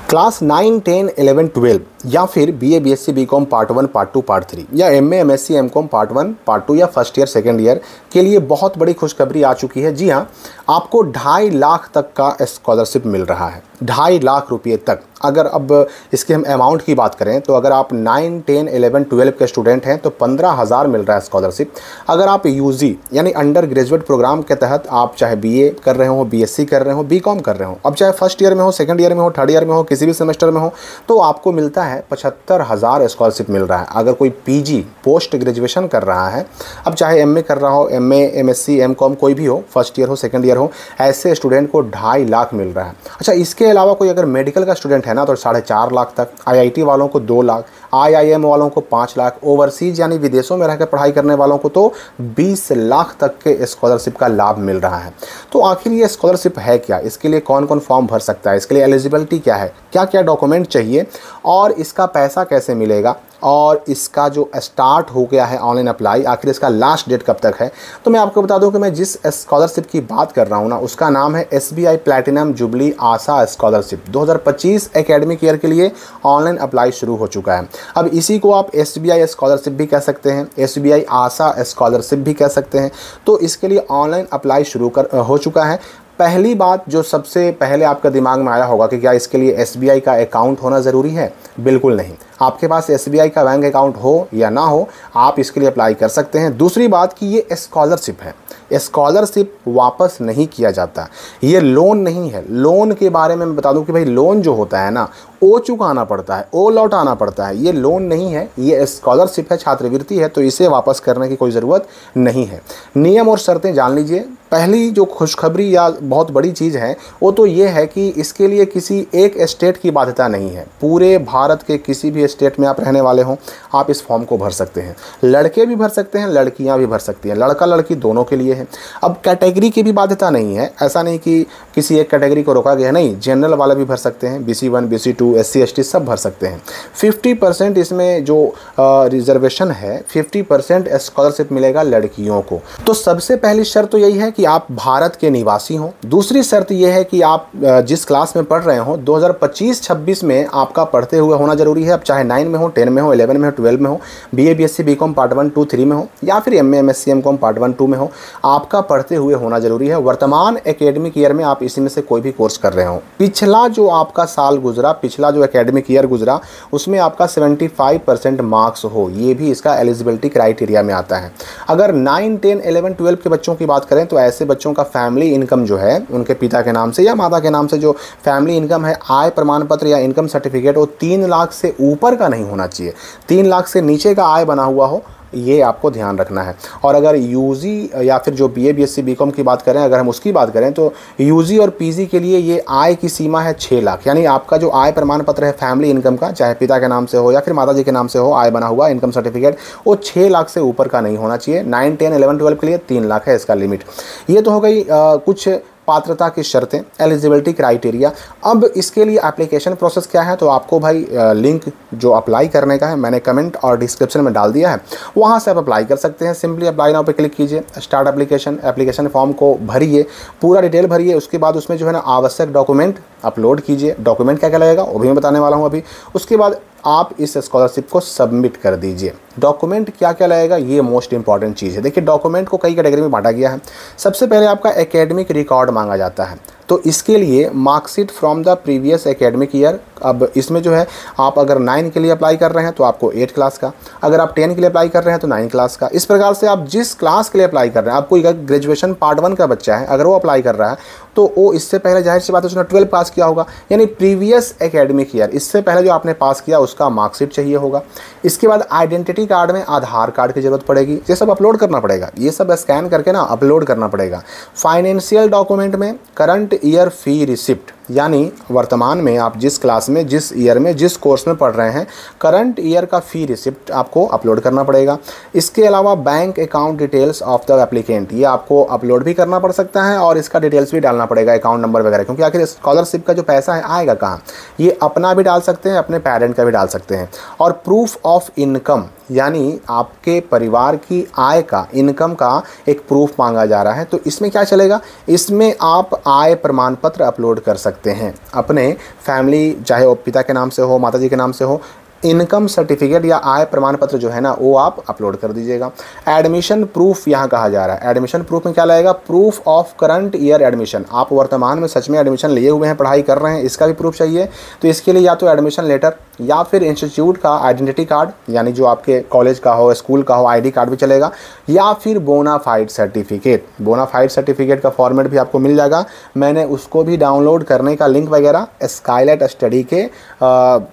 Class 9, 10, 11, 12 या फिर BA BSc BCom part 1 part 2 part 3 या MA MSc MCom part 1 part 2 या फर्स्ट ईयर सेकंड ईयर के लिए बहुत बड़ी खुशखबरी आ चुकी है। जी हाँ, आपको 2.5 लाख तक का स्कॉलरशिप मिल रहा है। 2.5 लाख रुपये तक। अगर अब इसके हम अमाउंट की बात करें तो अगर आप 9, 10, 11, 12 के स्टूडेंट हैं तो 15,000 मिल रहा है स्कॉलरशिप। अगर आप यूजी यानी अंडर ग्रेजुएट प्रोग्राम के तहत आप चाहे बीए कर रहे हो, बीएससी कर रहे हो, बीकॉम कर रहे हो, अब चाहे फर्स्ट ईयर में हो, सेकंड ईयर में हो, थर्ड ईयर में हो, किसी भी सेमेस्टर में हो, तो आपको मिलता है 75,000 स्कॉलरशिप मिल रहा है। अगर कोई पीजी पोस्ट ग्रेजुएशन कर रहा है, अब चाहे एमए कर रहा हो, एमए एमएससी एमकॉम कोई भी हो, फर्स्ट ईयर हो सेकंड ईयर हो, ऐसे स्टूडेंट को 2.5 लाख मिल रहा है। अच्छा, इसके अलावा कोई अगर मेडिकल का स्टूडेंट है ना तो 4.5 लाख तक, आईआईटी वालों को 2 लाख, आईआईएम वालों को 5 लाख, ओवरसीज यानी विदेशों में रहकर पढ़ाई करने वालों को तो 20 लाख तक के स्कॉलरशिप का लाभ मिल रहा है। तो आखिर ये स्कॉलरशिप है क्या, इसके लिए कौन कौन फॉर्म भर सकता है, इसके लिए एलिजिबिलिटी क्या है, क्या क्या डॉक्यूमेंट चाहिए और इसका पैसा कैसे मिलेगा, और इसका जो स्टार्ट हो गया है ऑनलाइन अप्लाई, आखिर इसका लास्ट डेट कब तक है। तो मैं आपको बता दूं कि मैं जिस स्कॉलरशिप की बात कर रहा हूं ना उसका नाम है SBI platinum jubilee Asha scholarship. 2025 academic year के लिए ऑनलाइन अप्लाई शुरू हो चुका है। अब इसी को आप एसबीआई स्कॉलरशिप भी कह सकते हैं, एसबीआई आशा स्कॉलरशिप भी कह सकते हैं। तो इसके लिए ऑनलाइन अप्लाई शुरू हो चुका है। पहली बात जो सबसे पहले आपका दिमाग में आया होगा कि क्या इसके लिए एसबीआई का अकाउंट होना ज़रूरी है? बिल्कुल नहीं। आपके पास एसबीआई का बैंक अकाउंट हो या ना हो, आप इसके लिए अप्लाई कर सकते हैं। दूसरी बात कि ये स्कॉलरशिप है, स्कॉलरशिप वापस नहीं किया जाता, ये लोन नहीं है। लोन के बारे में मैं बता दूं कि भाई लोन जो होता है ना ओ चुकाना पड़ता है, ओ लौटाना पड़ता है। ये लोन नहीं है, ये स्कॉलरशिप है, छात्रवृत्ति है, तो इसे वापस करने की कोई ज़रूरत नहीं है। नियम और शर्तें जान लीजिए। पहली जो खुशखबरी या बहुत बड़ी चीज़ है वो तो ये है कि इसके लिए किसी एक स्टेट की बाध्यता नहीं है। पूरे भारत के किसी भी स्टेट में आप रहने वाले हों, आप इस फॉर्म को भर सकते हैं। लड़के भी भर सकते हैं, लड़कियां भी भर सकती हैं, लड़का लड़की दोनों के लिए है। अब कैटेगरी की भी बाध्यता नहीं है, ऐसा नहीं कि किसी एक कैटेगरी को रोका गया, नहीं, जनरल वाला भी भर सकते हैं, BC1 BC2 SC ST सब भर सकते हैं। 50% इसमें जो रिजर्वेशन है, 50% स्कॉलरशिप मिलेगा लड़कियों को। तो सबसे पहली शर्त तो यही है कि आप भारत के निवासी हों। दूसरी शर्त यह है कि आप जिस क्लास में पढ़ रहे हो 2025-26 में आपका पढ़ते हुए होना जरूरी है। अब चाहे 9 में हो, 10 में हो, 11 में हो, 12 में हो, बीए बीएससी बीकॉम पार्ट 1 2 3 में हो या फिर एमए एमएससी एमकॉम पार्ट 1 2 में हो, आपका पढ़ते हुए होना जरूरी है। वर्तमान एकेडमिक ईयर में आप इसी में से कोई भी कोर्स कर रहे हो। पिछला जो आपका साल गुजरा, पिछला जो एकेडमिक ईयर गुजरा, उसमें आपका 75% मार्क्स हो, ये भी इसका एलिजिबिलिटी क्राइटेरिया में आता है। अगर 9, 10, 11, 12 के बच्चों की बात करें तो ऐसे बच्चों का फैमिली इनकम जो है उनके पिता के नाम से या माता के नाम से जो फैमिली इनकम है, आय प्रमाण पत्र या इनकम सर्टिफिकेट, वो 3 लाख से ऊपर का नहीं होना चाहिए। 3 लाख से नीचे का आय बना हुआ हो, ये आपको ध्यान रखना है। और अगर यूजी या फिर जो बीए बीएससी बीकॉम की बात करें, अगर हम उसकी बात करें तो यूजी और पीजी के लिए ये आय की सीमा है 6 लाख। यानी आपका जो आय प्रमाण पत्र है फैमिली इनकम का, चाहे पिता के नाम से हो या फिर माताजी के नाम से हो, आय बना हुआ इनकम सर्टिफिकेट, वो 6 लाख से ऊपर का नहीं होना चाहिए। 9, 10, 11, 12 के लिए 3 लाख है इसका लिमिट। ये तो हो गई कुछ पात्रता की शर्तें, एलिजिबिलिटी क्राइटेरिया। अब इसके लिए एप्लीकेशन प्रोसेस क्या है, तो आपको भाई लिंक जो अप्लाई करने का है मैंने कमेंट और डिस्क्रिप्शन में डाल दिया है, वहाँ से आप अप्लाई कर सकते हैं। सिंपली अप्लाई नाउ पे क्लिक कीजिए, स्टार्ट एप्लीकेशन फॉर्म को भरिए, पूरा डिटेल भरिए। उसके बाद उसमें जो है ना आवश्यक डॉक्यूमेंट अपलोड कीजिए। डॉक्यूमेंट क्या क्या लगेगा वो भी मैं बताने वाला हूँ अभी। उसके बाद आप इस स्कॉलरशिप को सबमिट कर दीजिए। डॉक्यूमेंट क्या क्या लगेगा, ये मोस्ट इंपॉर्टेंट चीज़ है। देखिए, डॉक्यूमेंट को कई कैटेगरी में बांटा गया है। सबसे पहले आपका एकेडमिक रिकॉर्ड मांगा जाता है, तो इसके लिए marksheet from the previous academic year. अब इसमें जो है आप अगर 9 के लिए अप्लाई कर रहे हैं तो आपको 8 क्लास का, अगर आप 10 के लिए अप्लाई कर रहे हैं तो 9 क्लास का। इस प्रकार से आप जिस क्लास के लिए अप्लाई कर रहे हैं, आपको ग्रेजुएशन पार्ट 1 का बच्चा है, अगर वो अप्लाई कर रहा है तो वो इससे पहले जाहिर सी बात है उसने 12 पास किया होगा, यानी प्रीवियस एकेडमिक ईयर, इससे पहले जो आपने पास किया उसका मार्कशीट चाहिए होगा। इसके बाद आइडेंटिटी कार्ड में आधार कार्ड की ज़रूरत पड़ेगी, ये सब अपलोड करना पड़ेगा, ये सब स्कैन करके ना अपलोड करना पड़ेगा। फाइनेंशियल डॉक्यूमेंट में करंट ईयर फी रिसिप्ट, यानी वर्तमान में आप जिस क्लास में, जिस ईयर में, जिस कोर्स में पढ़ रहे हैं, करंट ईयर का फ़ी रिसिप्ट आपको अपलोड करना पड़ेगा। इसके अलावा bank account details of the applicant, ये आपको अपलोड भी करना पड़ सकता है और इसका डिटेल्स भी डालना पड़ेगा, अकाउंट नंबर वगैरह, क्योंकि आखिर स्कॉलरशिप का जो पैसा है आएगा कहाँ, ये अपना भी डाल सकते हैं, अपने पेरेंट का भी डाल सकते हैं। और प्रूफ ऑफ इनकम, यानी आपके परिवार की आय का, इनकम का एक प्रूफ मांगा जा रहा है। तो इसमें क्या चलेगा, इसमें आप आय प्रमाण पत्र अपलोड कर सकते सकते हैं। अपने फैमिली, चाहे वो पिता के नाम से हो, माताजी के नाम से हो, इनकम सर्टिफिकेट या आय प्रमाण पत्र जो है ना वो आप अपलोड कर दीजिएगा। एडमिशन प्रूफ यहाँ कहा जा रहा है। एडमिशन प्रूफ में क्या लगेगा? Proof of current year admission. आप वर्तमान में सच में एडमिशन लिए हुए हैं, पढ़ाई कर रहे हैं, इसका भी प्रूफ चाहिए। तो इसके लिए या तो एडमिशन लेटर या फिर इंस्टीट्यूट का आइडेंटिटी कार्ड, यानी जो आपके कॉलेज का हो, स्कूल का हो, आईडी कार्ड भी चलेगा, या फिर बोनाफाइड सर्टिफिकेट। बोनाफाइड सर्टिफिकेट का फॉर्मेट भी आपको मिल जाएगा। मैंने उसको भी डाउनलोड करने का लिंक वगैरह स्काईलाइट स्टडी के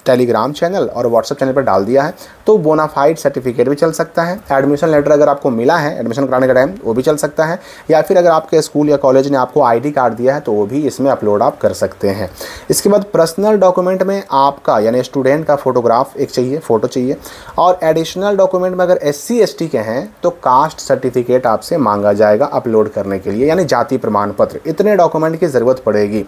टेलीग्राम चैनल और व्हाट्सएप चैनल पर डाल दिया है। तो बोनाफाइड सर्टिफिकेट भी चल सकता है। एडमिशन लेटर अगर आपको मिला है एडमिशन कराने का टाइम, वो भी चल सकता है। या फिर अगर आपके स्कूल या कॉलेज ने आपको आईडी कार्ड दिया है तो वो भी इसमें अपलोड आप कर सकते हैं। इसके बाद पर्सनल डॉक्यूमेंट में आपका यानी स्टूडेंट का फोटोग्राफ एक चाहिए, फ़ोटो चाहिए। और एडिशनल डॉक्यूमेंट में अगर SC ST के हैं तो कास्ट सर्टिफिकेट आपसे मांगा जाएगा अपलोड करने के लिए, यानी जाति प्रमाण पत्र। इतने डॉक्यूमेंट की ज़रूरत पड़ेगी।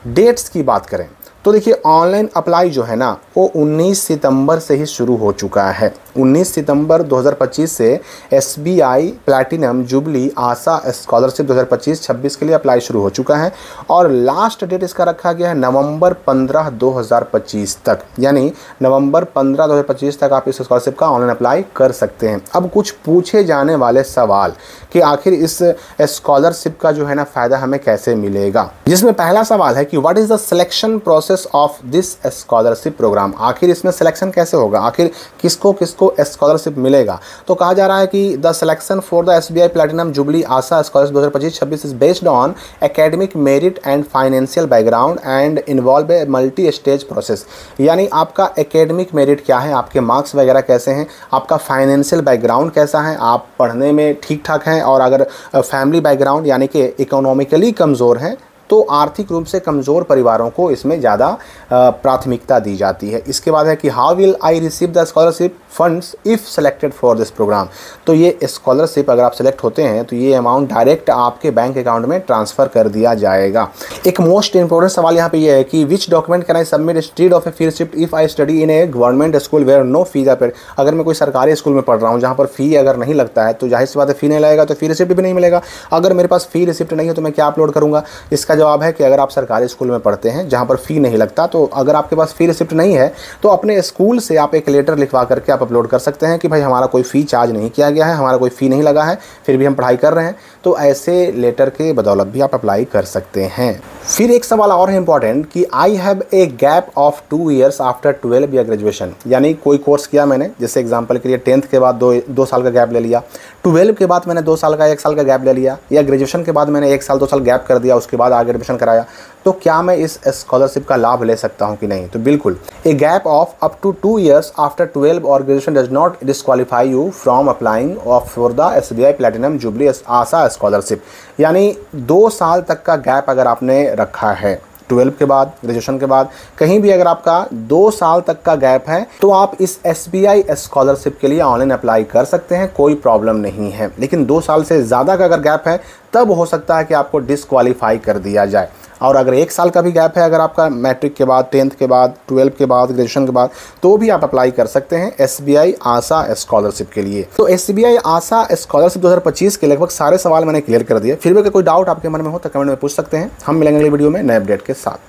डेट्स की बात करें तो देखिए, ऑनलाइन अप्लाई जो है ना वो 19 सितंबर से ही शुरू हो चुका है। 19 सितंबर 2025 से SBI platinum jubilee Asha scholarship 2025-26 के लिए अप्लाई शुरू हो चुका है। और लास्ट डेट इसका रखा गया है नवंबर 15, 2025 तक, यानी नवंबर 15, 2025 तक आप इस स्कॉलरशिप का ऑनलाइन अप्लाई कर सकते हैं। अब कुछ पूछे जाने वाले सवाल कि आखिर इस स्कॉलरशिप का जो है ना फ़ायदा हमें कैसे मिलेगा, जिसमें पहला सवाल है कि what is the selection process of this scholarship programme. आखिर इसमें सिलेक्शन कैसे होगा, आखिर किसको किसको स्कॉलरशिप मिलेगा। तो कहा जा रहा है कि the selection for the SBI platinum jubilee Asha scholarship 2025-26 is based on academic merit and financial background and involve a multi stage process. यानी आपका एकेडमिक मेरिट क्या है, आपके मार्क्स वगैरह कैसे हैं, आपका फाइनेंशियल बैकग्राउंड कैसा है, आप पढ़ने में ठीक ठाक हैं, और अगर फैमिली बैकग्राउंड यानी कि इकोनॉमिकली कमज़ोर हैं तो आर्थिक रूप से कमज़ोर परिवारों को इसमें ज़्यादा प्राथमिकता दी जाती है। इसके बाद है कि how will I receive the scholarship funds if selected for this programme. तो ये स्कॉलरशिप अगर आप सेलेक्ट होते हैं तो ये अमाउंट डायरेक्ट आपके बैंक अकाउंट में ट्रांसफ़र कर दिया जाएगा। एक मोस्ट इंपॉर्टेंट सवाल यहाँ पे ये है कि which document can I submit instead of a fee receipt if I study in a government school where no fees are paid. अगर मैं कोई सरकारी स्कूल में पढ़ रहा हूँ जहाँ पर फ़ी अगर नहीं लगता है तो जाहिर सी बात है फ़ी नहीं लगेगा तो फी रिसिप्ट भी नहीं मिलेगा। अगर मेरे पास फ़ी रिसिप्ट नहीं है तो मैं क्या अपलोड करूँगा? इसका जवाब है कि अगर आप सरकारी स्कूल में पढ़ते हैं जहाँ पर फ़ी नहीं लगता, तो अगर आपके पास फ़ी रिसिप्ट नहीं है तो अपने स्कूल से आप एक लेटर लिखवा करके आप अपलोड कर सकते हैं कि भाई हमारा कोई फ़ी चार्ज नहीं किया गया है, हमारा कोई फ़ी नहीं लगा है, फिर भी हम पढ़ाई कर रहे हैं। तो ऐसे लेटर के बदौलत भी आप अप्लाई कर सकते हैं। फिर एक सवाल और है इंपॉर्टेंट कि I have a gap of 2 years after 12 या ग्रेजुएशन। यानी कोई कोर्स किया मैंने, जैसे एग्जांपल के लिए 10th के बाद दो साल का गैप ले लिया, 12 के बाद मैंने 2 साल का 1 साल का गैप ले लिया, या ग्रेजुएशन के बाद मैंने 1 साल 2 साल गैप कर दिया, उसके बाद आगे एडमिशन कराया, तो क्या मैं इस स्कॉलरशिप का लाभ ले सकता हूं कि नहीं? तो बिल्कुल। A gap of up to 2 years after 12 और graduation does not disqualify you from applying for the SBI platinum jubilee Asha scholarship. यानी 2 साल तक का गैप अगर आपने रखा है 12 के बाद, ग्रेजुएशन के बाद, कहीं भी अगर आपका 2 साल तक का गैप है तो आप इस SBI स्कॉलरशिप के लिए ऑनलाइन अप्लाई कर सकते हैं, कोई प्रॉब्लम नहीं है। लेकिन 2 साल से ज़्यादा का अगर गैप है तब हो सकता है कि आपको डिस्क्वालीफाई कर दिया जाए। और अगर 1 साल का भी गैप है अगर आपका मैट्रिक के बाद, 10th के बाद, 12 के बाद, ग्रेजुएशन के बाद, तो भी आप अप्लाई कर सकते हैं SBI आशा स्कॉलरशिप के लिए। तो SBI आशा स्कॉलरशिप 2025 के लगभग सारे सवाल मैंने क्लियर कर दिए। फिर भी अगर कोई डाउट आपके मन में हो तो कमेंट में पूछ सकते हैं। हम मिलेंगे अगली वीडियो में नए अपडेट के साथ।